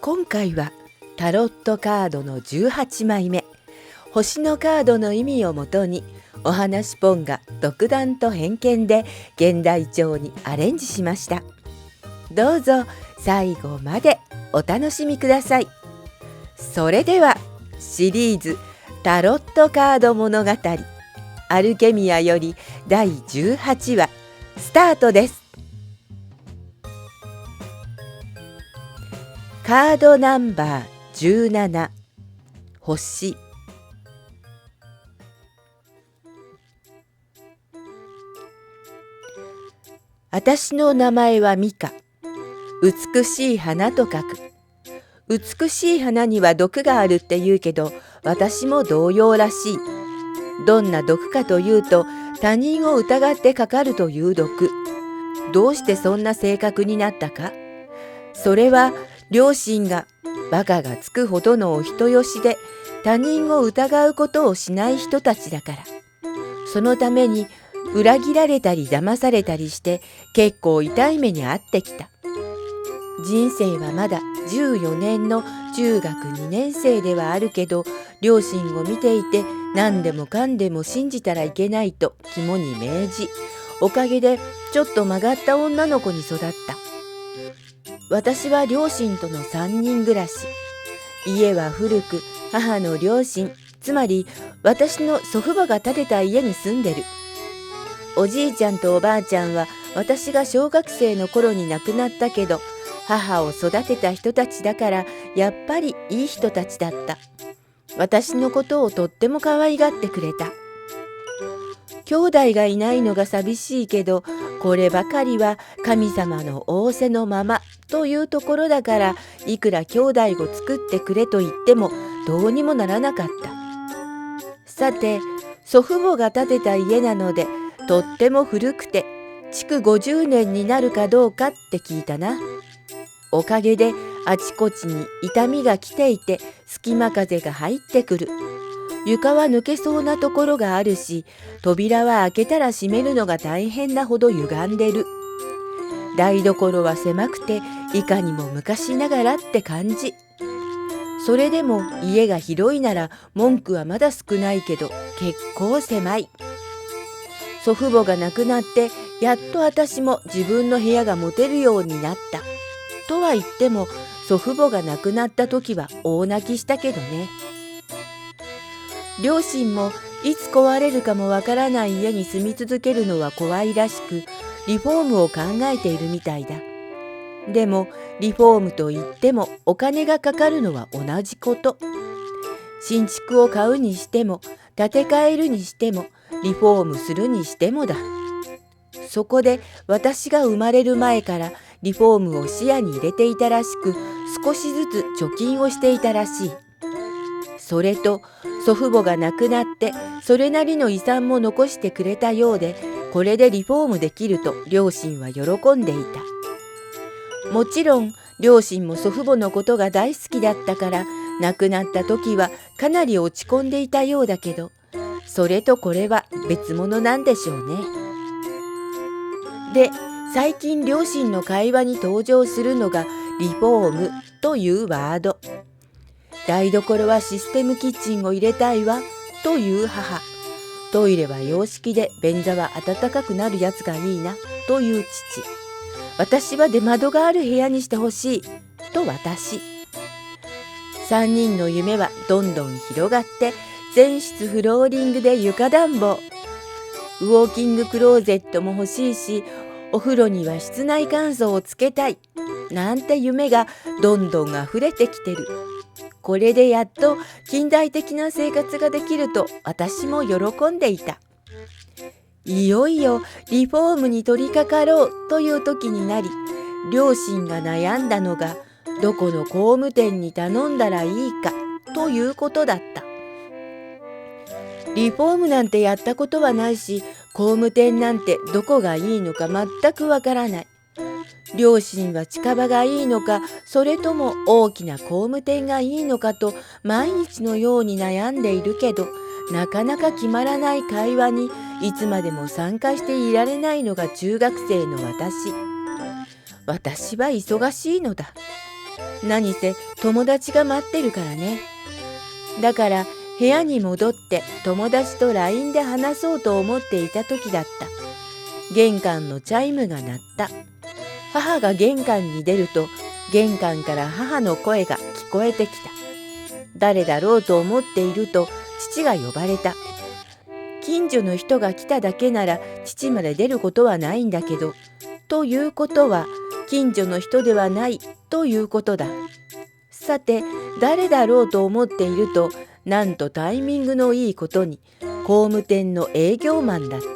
今回はタロットカードの18枚目、星のカードの意味をもとにお話ポンが独断と偏見で現代調にアレンジしました。どうぞ最後までお楽しみください。それではシリーズタロットカード物語アルケミアより第18話スタートです。カードナンバー17、星。私の名前はミカ。美しい花と書く。美しい花には毒があるって言うけど、私も同様らしい。どんな毒かというと、他人を疑ってかかるという毒。どうしてそんな性格になったか。それは両親がバカがつくほどのお人よしで、他人を疑うことをしない人たちだから。そのために裏切られたり騙されたりして結構痛い目に遭ってきた。人生はまだ14年の中学2年生ではあるけど、両親を見ていて何でもかんでも信じたらいけないと肝に銘じ、おかげでちょっと曲がった女の子に育った。私は両親との3人暮らし。家は古く、母の両親、つまり私の祖父母が建てた家に住んでる。おじいちゃんとおばあちゃんは私が小学生の頃に亡くなったけど、母を育てた人たちだからやっぱりいい人たちだった。私のことをとっても可愛がってくれた。兄弟がいないのが寂しいけど、こればかりは神様の仰せのままというところだから、いくら兄弟を作ってくれと言ってもどうにもならなかった。さて、祖父母が建てた家なのでとっても古くて、築50年になるかどうかって聞いたな。おかげであちこちに痛みが来ていて、隙間風が入ってくる。床は抜けそうなところがあるし、扉は開けたら閉めるのが大変なほど歪んでる。台所は狭くていかにも昔ながらって感じ。それでも家が広いなら文句はまだ少ないけど、結構狭い。祖父母が亡くなってやっと私も自分の部屋が持てるようになった。とは言っても祖父母が亡くなった時は大泣きしたけどね。両親もいつ壊れるかもわからない家に住み続けるのは怖いらしく、リフォームを考えているみたいだ。でもリフォームといってもお金がかかるのは同じこと。新築を買うにしても建て替えるにしてもリフォームするにしてもだ。そこで私が生まれる前からリフォームを視野に入れていたらしく、少しずつ貯金をしていたらしい。それと祖父母が亡くなってそれなりの遺産も残してくれたようで、これでリフォームできると両親は喜んでいた。もちろん両親も祖父母のことが大好きだったから、亡くなった時はかなり落ち込んでいたようだけど、それとこれは別物なんでしょうね。で、最近両親の会話に登場するのがリフォームというワード。台所はシステムキッチンを入れたいわという母。トイレは洋式で便座は暖かくなるやつがいいなという父。私は出窓がある部屋にしてほしいと私。3人の夢はどんどん広がって、全室フローリングで床暖房。ウォーキングクローゼットも欲しいし、お風呂には室内乾燥をつけたいなんて夢がどんどん溢れてきてる。これでやっと近代的な生活ができると私も喜んでいた。いよいよリフォームに取り掛かろうという時になり、両親が悩んだのがどこの工務店に頼んだらいいかということだった。リフォームなんてやったことはないし、工務店なんてどこがいいのか全くわからない。両親は近場がいいのか、それとも大きな工務店がいいのかと毎日のように悩んでいるけど、なかなか決まらない会話にいつまでも参加していられないのが中学生の私。私は忙しいのだ。何せ友達が待ってるからね。だから部屋に戻って友達と LINE で話そうと思っていた時だった。玄関のチャイムが鳴った。母が玄関に出ると、玄関から母の声が聞こえてきた。誰だろうと思っていると、父が呼ばれた。近所の人が来ただけなら父まで出ることはないんだけど、ということは近所の人ではないということだ。さて、誰だろうと思っていると、なんとタイミングのいいことに工務店の営業マンだった。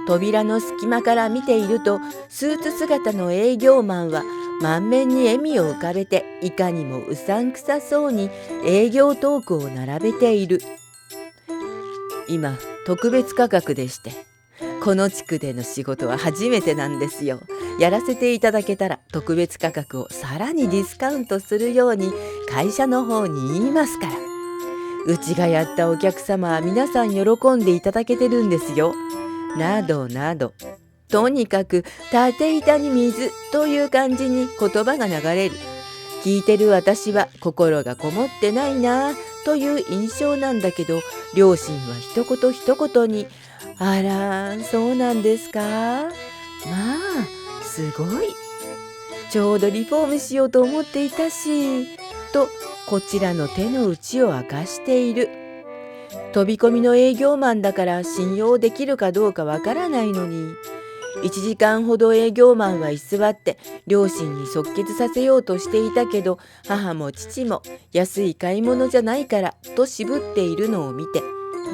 扉の隙間から見ていると、スーツ姿の営業マンは満面に笑みを浮かべて、いかにもうさんくさそうに営業トークを並べている。今特別価格でして、この地区での仕事は初めてなんですよ。やらせていただけたら特別価格をさらにディスカウントするように会社の方に言いますから。うちがやったお客様は皆さん喜んでいただけてるんですよ。などなど。とにかく縦板に水という感じに言葉が流れる。聞いてる私は心がこもってないなという印象なんだけど、両親は一言一言に「あら、そうなんですか。まあすごい。ちょうどリフォームしようと思っていたし」とこちらの手の内を明かしている。飛び込みの営業マンだから信用できるかどうかわからないのに、1時間ほど営業マンは居座って両親に即決させようとしていたけど、母も父も安い買い物じゃないからと渋っているのを見て、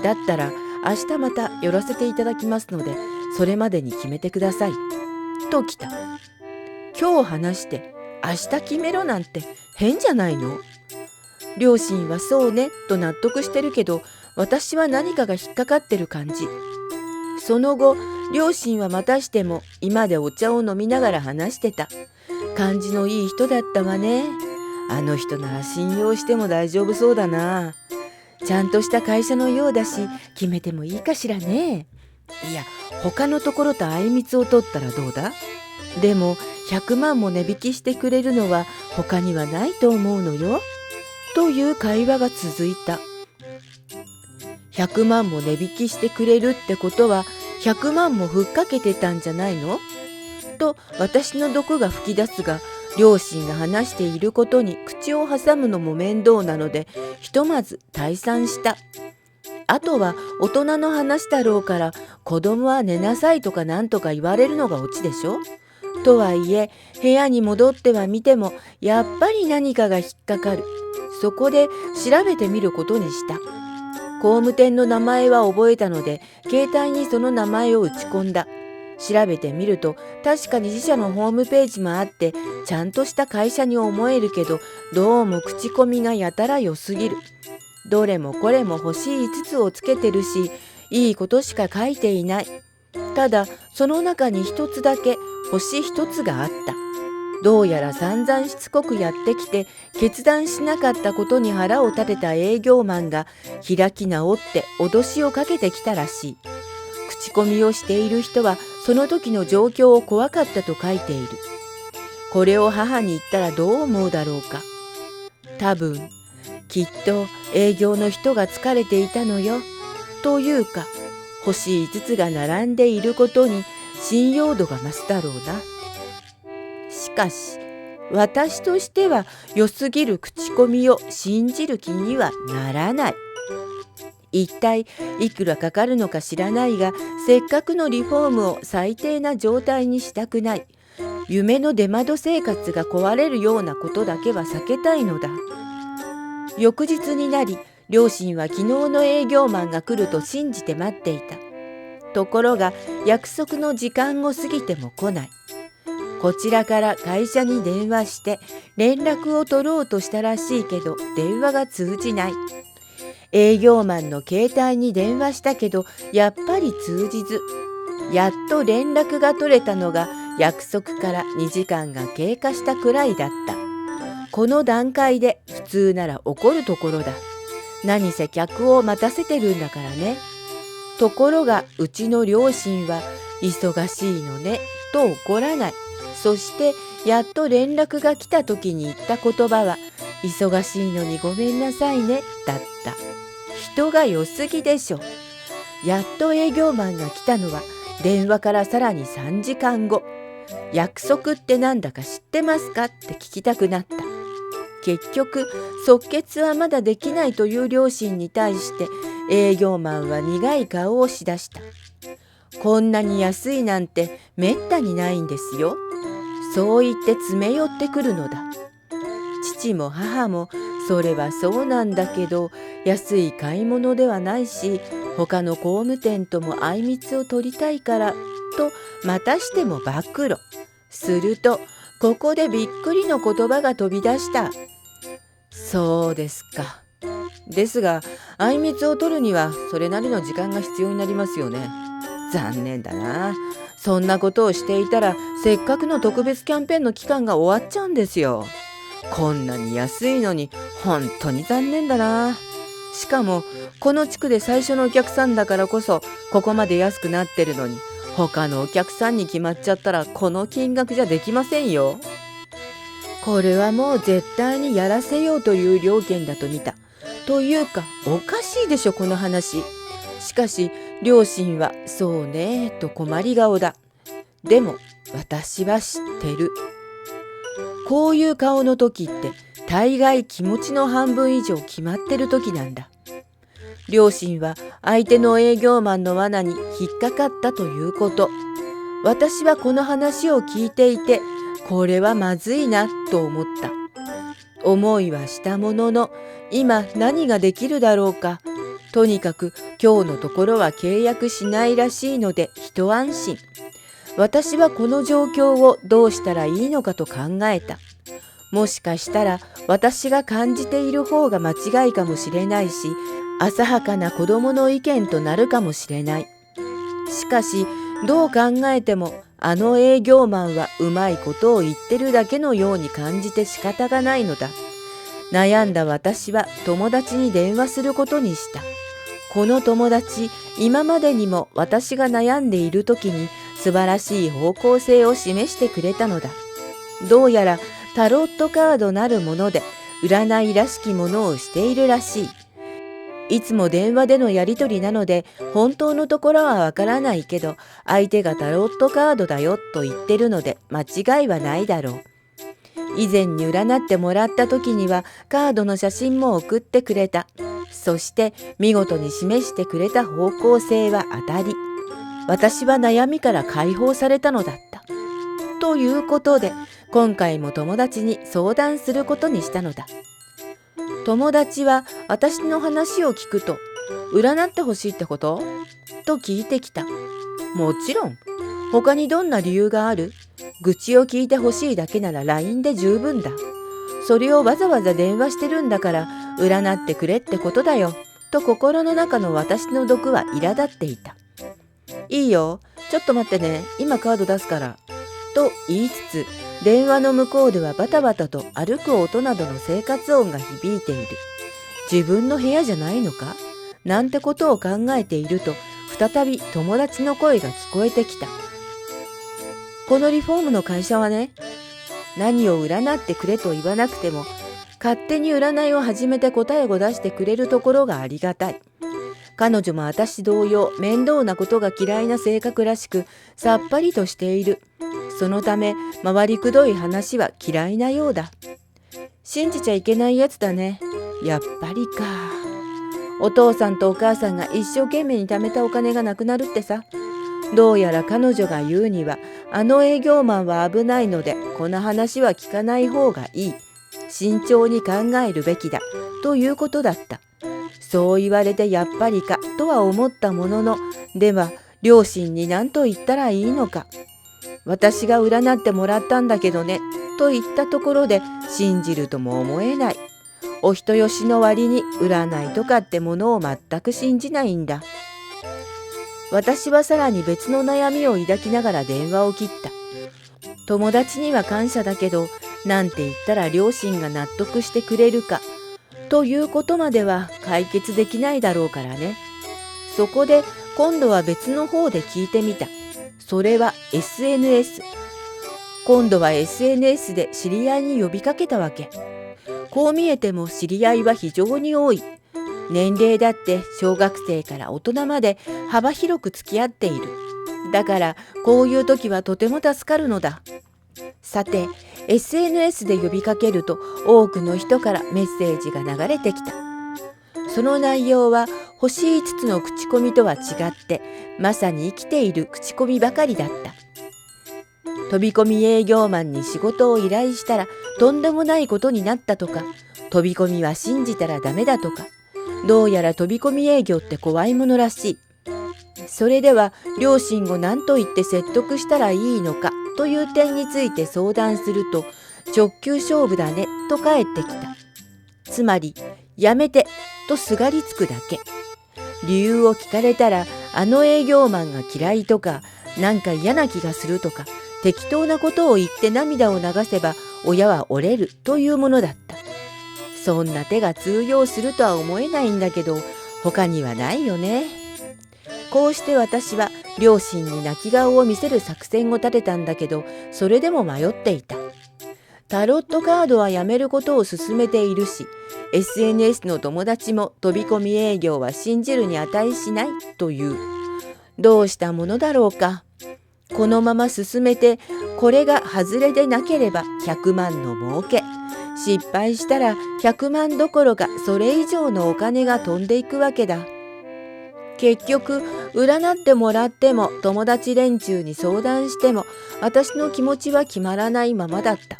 だったら明日また寄らせていただきますので、それまでに決めてくださいと来た。今日話して明日決めろなんて変じゃないの？両親はそうねと納得してるけど、私は何かが引っかかってる感じ。その後、両親はまたしても居間でお茶を飲みながら話してた。感じのいい人だったわね。あの人なら信用しても大丈夫そうだな。ちゃんとした会社のようだし、決めてもいいかしらね。いや、他のところとあいみつを取ったらどうだ？でも100万も値引きしてくれるのは他にはないと思うのよ。という会話が続いた。100万も値引きしてくれるってことは100万もふっかけてたんじゃないの？と私の毒が吹き出すが、両親が話していることに口を挟むのも面倒なので、ひとまず退散した。あとは大人の話だろうから、子供は寝なさいとかなんとか言われるのがオチでしょ。とはいえ部屋に戻ってはみてもやっぱり何かが引っかかる。そこで調べてみることにした。工務店の名前は覚えたので携帯にその名前を打ち込んだ。調べてみると確かに自社のホームページもあって、ちゃんとした会社に思えるけど、どうも口コミがやたら良すぎる。どれもこれも星5つをつけてるし、いいことしか書いていない。ただその中に一つだけ星一つがあった。どうやら散々しつこくやってきて決断しなかったことに腹を立てた営業マンが開き直って脅しをかけてきたらしい。口コミをしている人はその時の状況を怖かったと書いている。これを母に言ったらどう思うだろうか。多分きっと営業の人が疲れていたのよ。というか星5つが並んでいることに信用度が増すだろうな。しかし私としては良すぎる口コミを信じる気にはならない。一体いくらかかるのか知らないが、せっかくのリフォームを最低な状態にしたくない。夢の出窓生活が壊れるようなことだけは避けたいのだ。翌日になり、両親は昨日の営業マンが来ると信じて待っていた。ところが約束の時間を過ぎても来ない。こちらから会社に電話して連絡を取ろうとしたらしいけど、電話が通じない。営業マンの携帯に電話したけどやっぱり通じず、やっと連絡が取れたのが約束から2時間が経過したくらいだった。この段階で普通なら怒るところだ。何せ客を待たせてるんだからね。ところがうちの両親は忙しいのねと怒らない。そしてやっと連絡が来た時に言った言葉は、忙しいのにごめんなさいね、だった。人が良すぎでしょ。やっと営業マンが来たのは電話からさらに3時間後。約束ってなんだか知ってますかって聞きたくなった。結局即決はまだできないという両親に対して営業マンは苦い顔をしだした。こんなに安いなんてめったにないんですよ。そう言って詰め寄ってくるのだ。父も母もそれはそうなんだけど、安い買い物ではないし、他の工務店ともあいみつを取りたいからとまたしても暴露。するとここでびっくりの言葉が飛び出した。そうですか。ですがあいみつを取るにはそれなりの時間が必要になりますよね。残念だな。そんなことをしていたらせっかくの特別キャンペーンの期間が終わっちゃうんですよ。こんなに安いのに本当に残念だな。しかもこの地区で最初のお客さんだからこそここまで安くなってるのに、他のお客さんに決まっちゃったらこの金額じゃできませんよ。これはもう絶対にやらせようという了見だと見た。というかおかしいでしょこの話。しかし両親はそうねと困り顔だ。でも私は知ってる。こういう顔の時って大概気持ちの半分以上決まってる時なんだ。両親は相手の営業マンの罠に引っかかったということ。私はこの話を聞いていて、これはまずいなと思った。思いはしたものの、今何ができるだろうか。とにかく今日のところは契約しないらしいので一安心。私はこの状況をどうしたらいいのかと考えた。もしかしたら私が感じている方が間違いかもしれないし、浅はかな子供の意見となるかもしれない。しかしどう考えてもあの営業マンはうまいことを言ってるだけのように感じて仕方がないのだ。悩んだ私は友達に電話することにした。この友達、今までにも私が悩んでいる時に素晴らしい方向性を示してくれたのだ。どうやらタロットカードなるもので占いらしきものをしているらしい。いつも電話でのやり取りなので本当のところはわからないけど、相手がタロットカードだよと言ってるので間違いはないだろう。以前に占ってもらった時にはカードの写真も送ってくれた。そして見事に示してくれた方向性は当たり、私は悩みから解放されたのだった。ということで今回も友達に相談することにしたのだ。友達は私の話を聞くと、占ってほしいってこと?と聞いてきた。もちろん。他にどんな理由がある?愚痴を聞いてほしいだけなら LINE で十分だ。それをわざわざ電話してるんだから占ってくれってことだよ。と心の中の私の毒は苛立っていた。いいよ。ちょっと待ってね。今カード出すから。と言いつつ、電話の向こうではバタバタと歩く音などの生活音が響いている。自分の部屋じゃないのか?なんてことを考えていると、再び友達の声が聞こえてきた。このリフォームの会社はね、何を占ってくれと言わなくても、勝手に占いを始めて答えを出してくれるところがありがたい。彼女も私同様、面倒なことが嫌いな性格らしく、さっぱりとしている。そのため回りくどい話は嫌いなようだ。信じちゃいけないやつだね。やっぱりか。お父さんとお母さんが一生懸命に貯めたお金がなくなるってさ。どうやら彼女が言うには、あの営業マンは危ないのでこの話は聞かない方がいい。慎重に考えるべきだということだった。そう言われてやっぱりかとは思ったものの、では両親に何と言ったらいいのか。私が占ってもらったんだけどねと言ったところで信じるとも思えない。お人よしの割に占いとかってものを全く信じないんだ。私はさらに別の悩みを抱きながら電話を切った。友達には感謝だけど、なんて言ったら両親が納得してくれるかということまでは解決できないだろうからね。そこで今度は別の方で聞いてみた。それは SNS。今度は SNS で知り合いに呼びかけたわけ。こう見えても知り合いは非常に多い。年齢だって小学生から大人まで幅広く付き合っている。だからこういう時はとても助かるのだ。さて、SNS で呼びかけると多くの人からメッセージが流れてきた。その内容は星5つの口コミとは違ってまさに生きている口コミばかりだった。飛び込み営業マンに仕事を依頼したらとんでもないことになったとか、飛び込みは信じたらダメだとか、どうやら飛び込み営業って怖いものらしい。それでは両親を何と言って説得したらいいのかという点について相談すると、直球勝負だねと返ってきた。つまりやめてとすがりつくだけ。理由を聞かれたらあの営業マンが嫌いとか、なんか嫌な気がするとか、適当なことを言って涙を流せば親は折れるというものだった。そんな手が通用するとは思えないんだけど、他にはないよね。こうして私は両親に泣き顔を見せる作戦を立てたんだけど、それでも迷っていた。タロットカードはやめることを勧めているし、SNS の友達も飛び込み営業は信じるに値しないという。どうしたものだろうか。このまま進めて、これが外れでなければ100万の儲け。失敗したら100万どころかそれ以上のお金が飛んでいくわけだ。結局占ってもらっても友達連中に相談しても私の気持ちは決まらないままだった。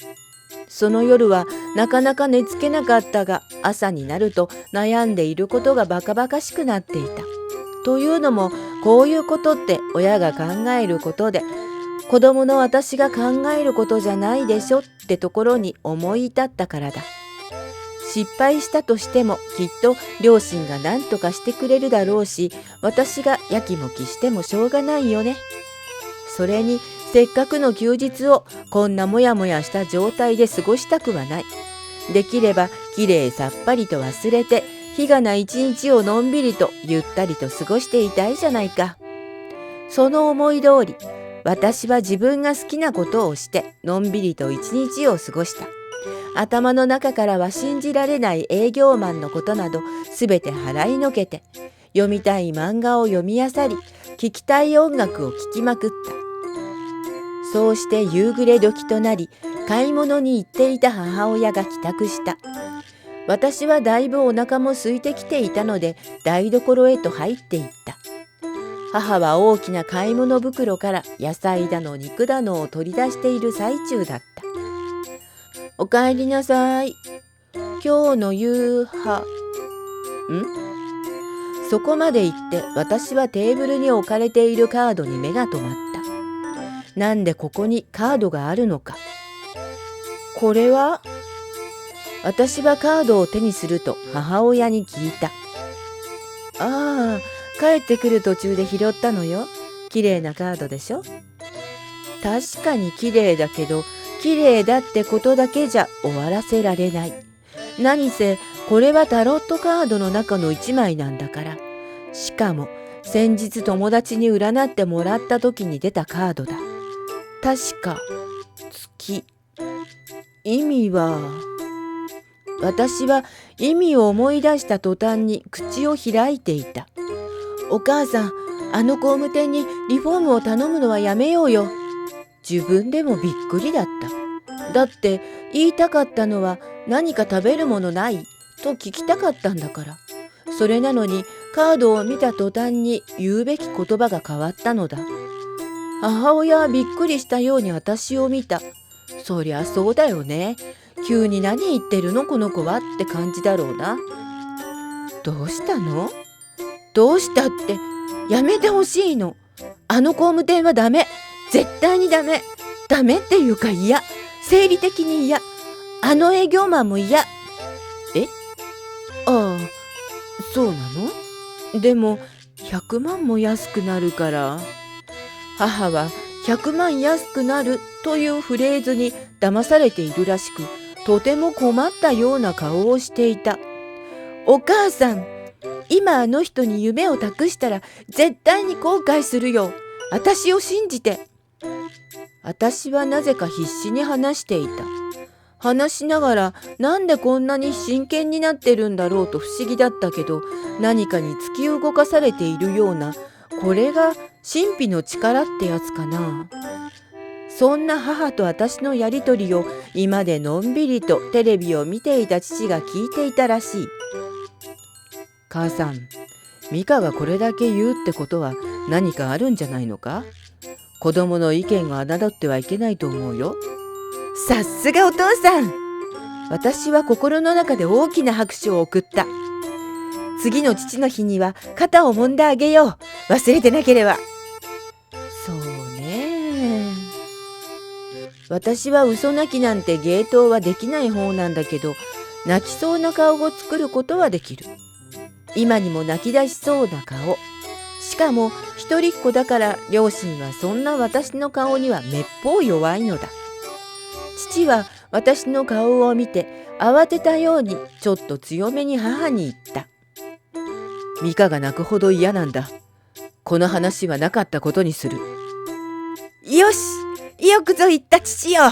その夜はなかなか寝つけなかったが、朝になると悩んでいることがバカバカしくなっていた。というのも、こういうことって親が考えることで、子供の私が考えることじゃないでしょってところに思い至ったからだ。失敗したとしてもきっと両親が何とかしてくれるだろうし、私がやきもきしてもしょうがないよね。それにせっかくの休日をこんなもやもやした状態で過ごしたくはない。できればきれいさっぱりと忘れて、日がな一日をのんびりとゆったりと過ごしていたいじゃないか。その思い通り、私は自分が好きなことをしてのんびりと一日を過ごした。頭の中からは信じられない営業マンのことなどすべて払いのけて、読みたい漫画を読み漁り、聴きたい音楽を聴きまくった。そうして夕暮れ時となり、買い物に行っていた母親が帰宅した。私はだいぶお腹も空いてきていたので台所へと入っていった。母は大きな買い物袋から野菜だの肉だのを取り出している最中だった。おかえりなさい。今日の夕飯。そこまで言って私はテーブルに置かれているカードに目が留まった。なんでここにカードがあるのか。これは？私はカードを手にすると母親に聞いた。ああ、帰ってくる途中で拾ったのよ。綺麗なカードでしょ。確かに綺麗だけど、綺麗だってことだけじゃ終わらせられない。何せこれはタロットカードの中の1枚なんだから。しかも先日友達に占ってもらった時に出たカードだ。確か月。意味は。私は意味を思い出した途端に口を開いていた。お母さん、あの工務店にリフォームを頼むのはやめようよ。自分でもびっくりだった。だって言いたかったのは何か食べるものないと聞きたかったんだから。それなのにカードを見た途端に言うべき言葉が変わったのだ。母親はびっくりしたように私を見た。そりゃそうだよね。急に何言ってるのこの子はって感じだろうな。どうしたの？どうしたってやめてほしいの。あの工務店はダメ。絶対にダメ。ダメっていうか嫌。生理的に嫌。あの営業マンも嫌。ああ、そうなの？でも100万も安くなるから。母は100万安くなるというフレーズに騙されているらしく、とても困ったような顔をしていた。お母さん、今あの人に夢を託したら絶対に後悔するよ。私を信じて。私はなぜか必死に話していた。話しながらなんでこんなに真剣になってるんだろうと不思議だったけど、何かに突き動かされているような、これが神秘の力ってやつかな。そんな母と私のやりとりを居間でのんびりとテレビを見ていた父が聞いていたらしい。母さん、ミカがこれだけ言うってことは何かあるんじゃないのか？子供の意見を侮ってはいけないと思うよ。さすがお父さん。私は心の中で大きな拍手を送った。次の父の日には肩を揉んであげよう。忘れてなければ。そうね。私は嘘泣きなんて芸当はできない方なんだけど、泣きそうな顔を作ることはできる。今にも泣き出しそうな顔。しかも一人っ子だから両親はそんな私の顔にはめっぽう弱いのだ。父は私の顔を見て慌てたようにちょっと強めに母に言った。ミカが泣くほど嫌なんだ。この話はなかったことにする。よし、よくぞ言った父よ。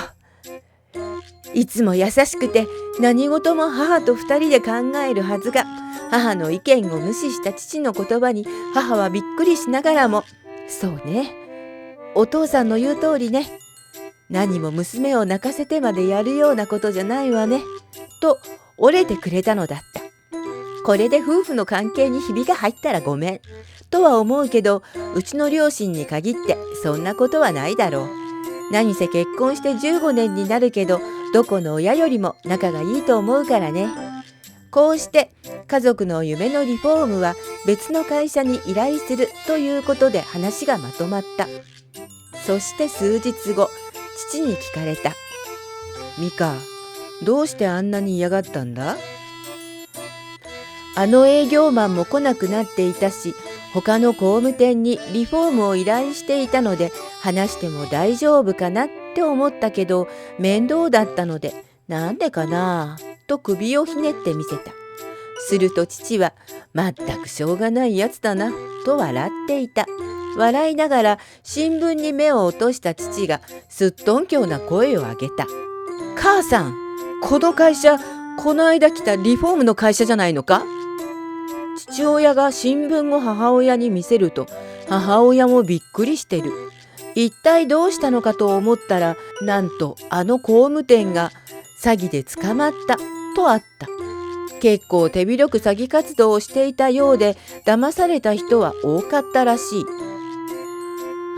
いつも優しくて何事も母と二人で考えるはずが、母の意見を無視した父の言葉に母はびっくりしながらも、そうね、お父さんの言う通りね。何も娘を泣かせてまでやるようなことじゃないわね。と折れてくれたのだった。これで夫婦の関係にひびが入ったらごめん。とは思うけど、うちの両親に限ってそんなことはないだろう。何せ結婚して15年になるけど、どこの親よりも仲がいいと思うからね。こうして家族の夢のリフォームは別の会社に依頼するということで話がまとまった。そして数日後、父に聞かれた。ミカ、どうしてあんなに嫌がったんだ？あの営業マンも来なくなっていたし、他の工務店にリフォームを依頼していたので、話しても大丈夫かなって思ったけど、面倒だったので、なんでかなと首をひねってみせた。すると父は、まったくしょうがないやつだなと笑っていた。笑いながら新聞に目を落とした父がすっとんきょうな声を上げた。母さん、この会社、この間来たリフォームの会社じゃないのか？父親が新聞を母親に見せると、母親もびっくりしてる。一体どうしたのかと思ったら、なんとあの工務店が詐欺で捕まったとあった。結構手広く詐欺活動をしていたようで、騙された人は多かったらしい。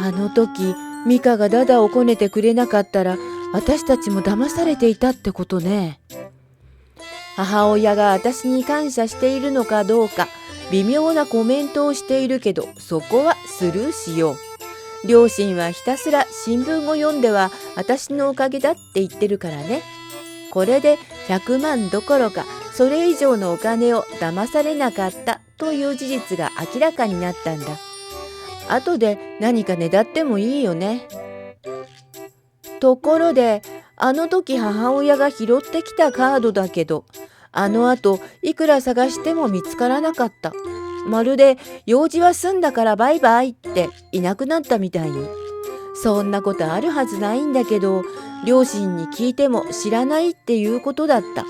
あの時ミカがダダをこねてくれなかったら、私たちも騙されていたってことね。母親が私に感謝しているのかどうか微妙なコメントをしているけど、そこはスルーしよう。両親はひたすら新聞を読んでは私のおかげだって言ってるからね。これで100万どころかそれ以上のお金を騙されなかったという事実が明らかになったんだ。後で何かねだってもいいよね。ところで、あの時母親が拾ってきたカードだけど、あの後いくら探しても見つからなかった。まるで用事は済んだからバイバイっていなくなったみたいに。そんなことあるはずないんだけど、両親に聞いても知らないっていうことだった。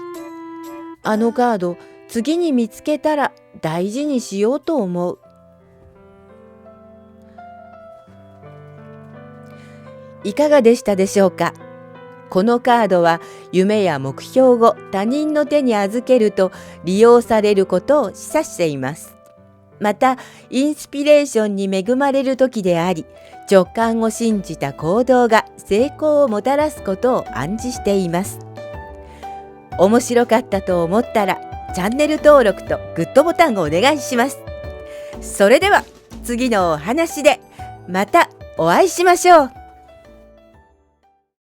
あのカード、次に見つけたら大事にしようと思う。いかがでしたでしょうか。このカードは夢や目標を他人の手に預けると利用されることを示唆しています。また、インスピレーションに恵まれる時であり、直感を信じた行動が成功をもたらすことを暗示しています。面白かったと思ったら、チャンネル登録とグッドボタンをお願いします。それでは次のお話でまたお会いしましょう。